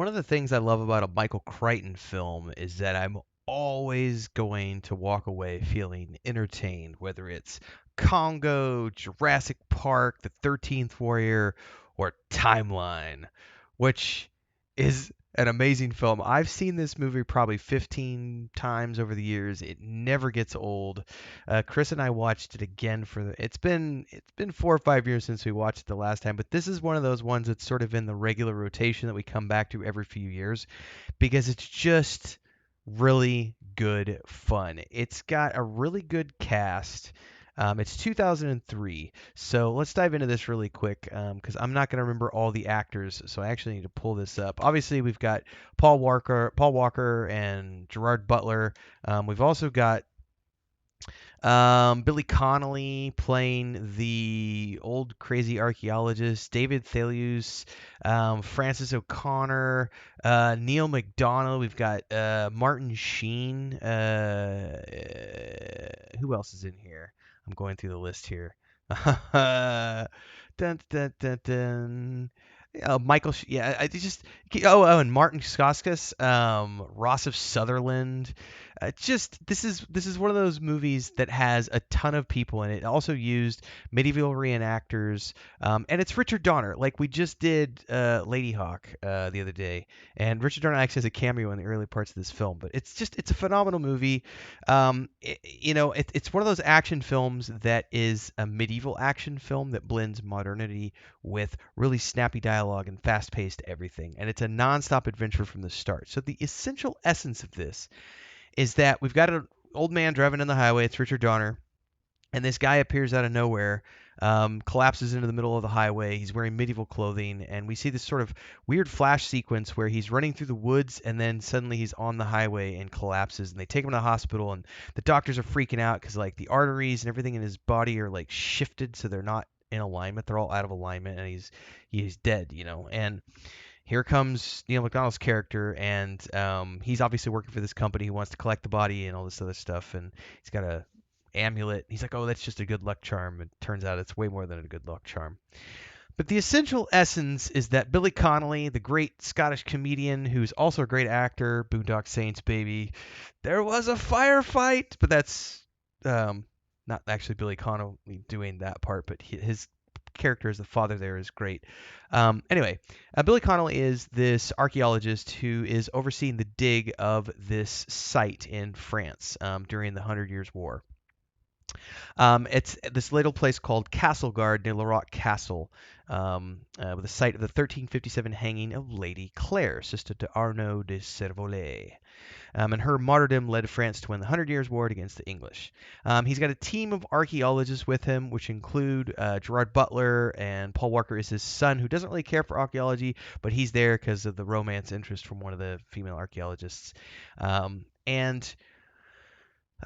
One of the things I love about a Michael Crichton film is that I'm always going to walk away feeling entertained, whether it's Congo, Jurassic Park, The 13th Warrior, or Timeline, which is an amazing film. I've seen this movie probably 15 times over the years. It never gets old. Chris and I watched it again it's been 4 or 5 years since we watched it the last time, but this is one of those ones that's sort of in the regular rotation that we come back to every few years because it's just really good fun. It's got a really good cast. It's 2003, so let's dive into this really quick because I'm not going to remember all the actors, so I actually need to pull this up. Obviously, we've got Paul Walker, and Gerard Butler. We've also got Billy Connolly playing the old crazy archaeologist, David Thewlis, Francis O'Connor, Neil McDonough. We've got Martin Sheen. Who else is in here? I'm going through the list here. dun, dun, dun, dun. Michael, yeah, I just and Martin Scorsese, Ross of Sutherland. Just this is one of those movies that has a ton of people in it. It also used medieval reenactors, and it's Richard Donner. Like we just did Lady Hawk the other day, and Richard Donner actually has a cameo in the early parts of this film. But it's a phenomenal movie. It's one of those action films that is a medieval action film that blends modernity with really snappy dialogue and fast-paced everything, and it's a non-stop adventure from the start. So the essential essence of this is that we've got an old man driving on the highway. It's Richard Donner, and this guy appears out of nowhere, collapses into the middle of the highway. He's wearing medieval clothing, and we see this sort of weird flash sequence where he's running through the woods, and then suddenly he's on the highway and collapses. And they take him to the hospital, and the doctors are freaking out because like the arteries and everything in his body are like shifted, so they're not in alignment. They're all out of alignment, and he's dead, And here comes Neil McDonald's character, and he's obviously working for this company who wants to collect the body and all this other stuff, and he's got a amulet. He's like, oh, that's just a good luck charm. It turns out it's way more than a good luck charm. But the essential essence is that Billy Connolly, the great Scottish comedian who's also a great actor, Boondock Saints, baby, there was a firefight, but that's not actually Billy Connolly doing that part, but his character as the father there is great. Billy Connolly is this archaeologist who is overseeing the dig of this site in France during the Hundred Years' War. It's this little place called Castleguard near Laroque Castle, with the site of the 1357 hanging of Lady Claire, sister to Arnaud de Servolet. And her martyrdom led France to win the Hundred Years' War against the English. He's got a team of archaeologists with him, which include Gerard Butler, and Paul Walker is his son, who doesn't really care for archaeology, but he's there because of the romance interest from one of the female archaeologists. And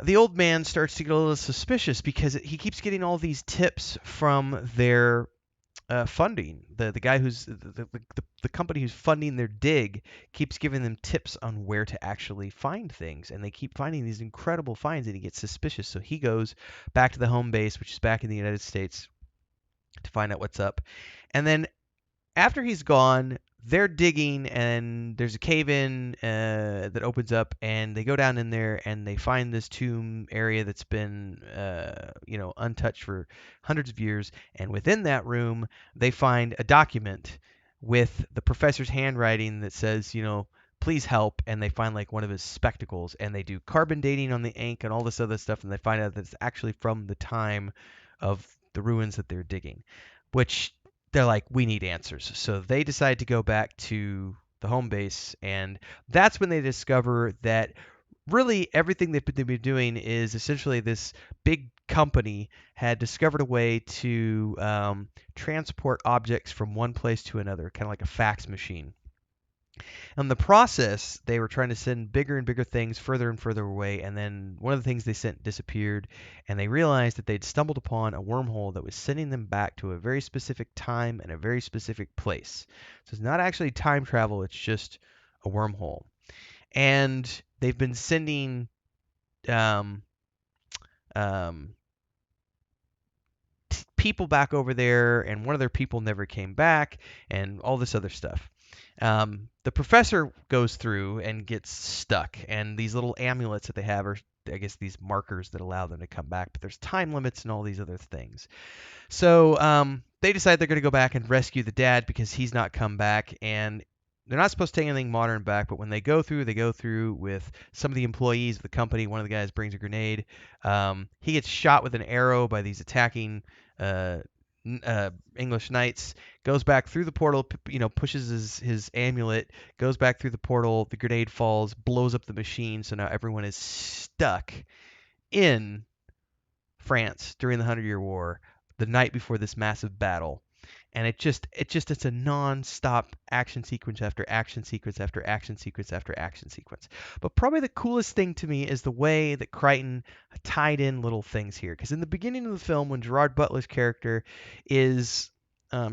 the old man starts to get a little suspicious because he keeps getting all these tips from their funding. The guy who's the company who's funding their dig keeps giving them tips on where to actually find things, and they keep finding these incredible finds, and he gets suspicious. So he goes back to the home base, which is back in the United States, to find out what's up. And then after he's gone, they're digging, and there's a cave in that opens up, and they go down in there, and they find this tomb area that's been, untouched for hundreds of years. And within that room, they find a document with the professor's handwriting that says, please help. And they find like one of his spectacles, and they do carbon dating on the ink and all this other stuff, and they find out that it's actually from the time of the ruins that they're digging, which they're like, we need answers. So they decide to go back to the home base, and that's when they discover that really everything they've been doing is essentially this big company had discovered a way to transport objects from one place to another, kind of like a fax machine. In the process, they were trying to send bigger and bigger things further and further away, and then one of the things they sent disappeared, and they realized that they'd stumbled upon a wormhole that was sending them back to a very specific time and a very specific place. So it's not actually time travel, it's just a wormhole. And they've been sending um, um, people back over there, and one of their people never came back, and all this other stuff. The professor goes through and gets stuck, and these little amulets that they have are, I guess, these markers that allow them to come back, but there's time limits and all these other things. So they decide they're going to go back and rescue the dad because he's not come back, and they're not supposed to take anything modern back. But when they go through with some of the employees of the company. One of the guys brings a grenade. He gets shot with an arrow by these attacking uh, English knights. Goes back through the portal, pushes his amulet, goes back through the portal. The grenade falls, blows up the machine. So now everyone is stuck in France during the Hundred Year War, the night before this massive battle. And it's a non-stop action sequence after action sequence after action sequence after action sequence. But probably the coolest thing to me is the way that Crichton tied in little things here. Because in the beginning of the film, when Gerard Butler's character is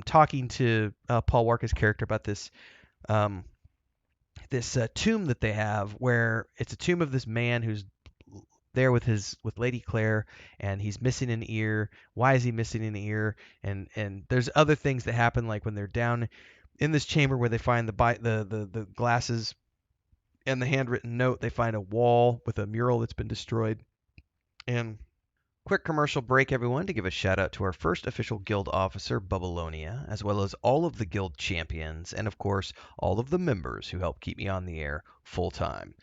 talking to Paul Walker's character about um, this tomb that they have, where it's a tomb of this man who's there with Lady Claire, and he's missing an ear. Why is he missing an ear? And there's other things that happen, like when they're down in this chamber where they find the glasses and the handwritten note. They find a wall with a mural that's been destroyed. And quick commercial break, everyone, to give a shout out to our first official guild officer, Bubalonia, as well as all of the guild champions, and of course, all of the members who help keep me on the air full time.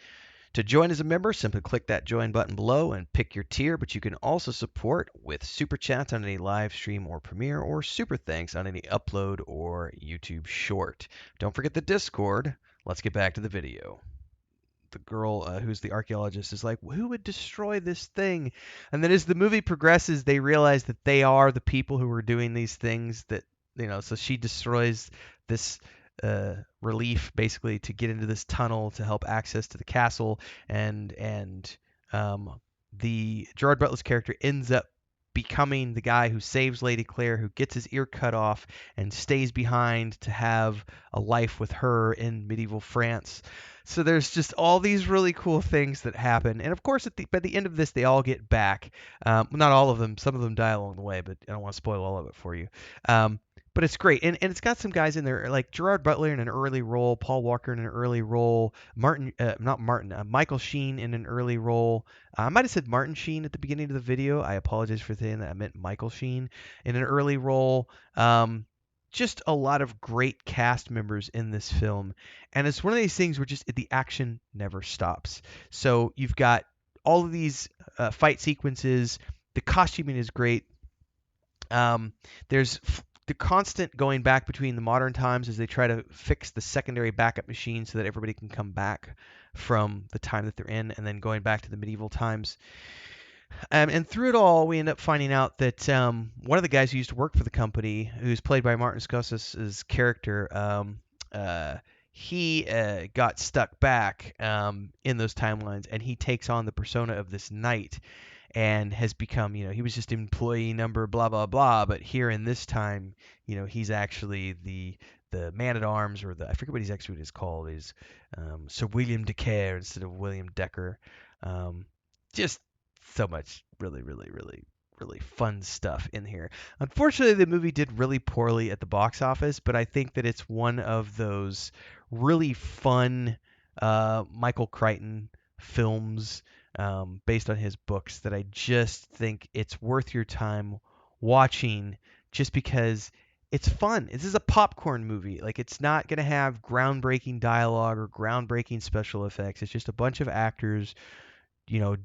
To join as a member, simply click that join button below and pick your tier, but you can also support with super chats on any live stream or premiere, or super thanks on any upload or YouTube short. Don't forget the Discord. Let's get back to the video. The girl who's the archaeologist is like, who would destroy this thing? And then as the movie progresses, they realize that they are the people who are doing these things. So she destroys this relief basically to get into this tunnel to help access to the castle, and the Gerard Butler's character ends up becoming the guy who saves Lady Claire, who gets his ear cut off and stays behind to have a life with her in medieval France. So there's just all these really cool things that happen, and of course, by the end of this, they all get back. Not all of them; some of them die along the way, but I don't want to spoil all of it for you. But it's great, and it's got some guys in there like Gerard Butler in an early role, Paul Walker in an early role, Michael Sheen in an early role. I might have said Martin Sheen at the beginning of the video. I apologize for saying that. I meant Michael Sheen in an early role. Just a lot of great cast members in this film, and it's one of these things where just the action never stops. So you've got all of these fight sequences. The costuming is great. There's the constant going back between the modern times as they try to fix the secondary backup machine so that everybody can come back from the time that they're in, and then going back to the medieval times. And through it all, we end up finding out that one of the guys who used to work for the company, who's played by Martin Scorsese' character, he got stuck back in those timelines, and he takes on the persona of this knight and has become, he was just employee number blah blah blah, but here in this time, he's actually the man at arms, or I forget what he's actually called. He's Sir William Decker instead of William Decker. Just so much really, really, really, really fun stuff in here. Unfortunately, the movie did really poorly at the box office, but I think that it's one of those really fun Michael Crichton films based on his books that I just think it's worth your time watching, just because it's fun. This is a popcorn movie. Like, it's not going to have groundbreaking dialogue or groundbreaking special effects. It's just a bunch of actors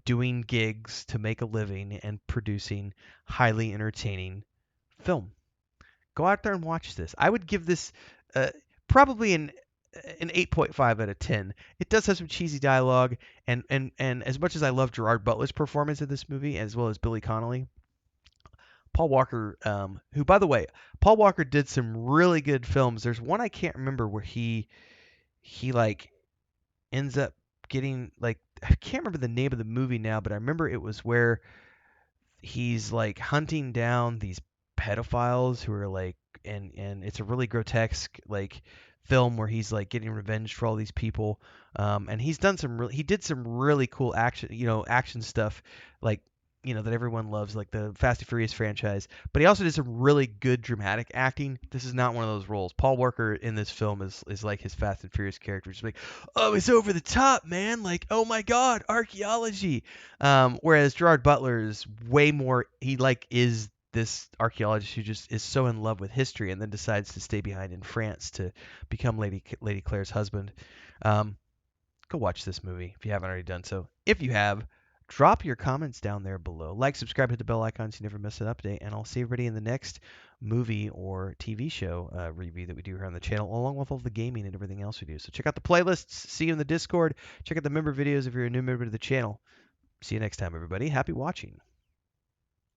doing gigs to make a living and producing highly entertaining film. Go out there and watch this. I would give this probably an 8.5 out of 10. It does have some cheesy dialogue, and as much as I love Gerard Butler's performance in this movie, as well as Billy Connolly, Paul Walker, who, by the way, Paul Walker did some really good films. There's one I can't remember where he like ends up getting, like, I can't remember the name of the movie now, but I remember it was where he's like hunting down these pedophiles who are like, and it's a really grotesque like film where he's like getting revenge for all these people. And he did some really cool action stuff, like that everyone loves, like the Fast and Furious franchise. But he also did some really good dramatic acting. This is not one of those roles. Paul Walker in this film is like his Fast and Furious character, just like, oh, it's over the top, man. Like, oh my God, archaeology. Whereas Gerard Butler is way more. He like is this archaeologist who just is so in love with history and then decides to stay behind in France to become Lady Claire's husband. Um, Go watch this movie if you haven't already done so. If you have, drop your comments down there below. Like, subscribe, hit the bell icon so you never miss an update, and I'll see everybody in the next movie or TV show review that we do here on the channel, along with all the gaming and everything else we do. So check out the playlists, see you in the Discord, check out the member videos if you're a new member to the channel. See you next time, everybody. Happy watching.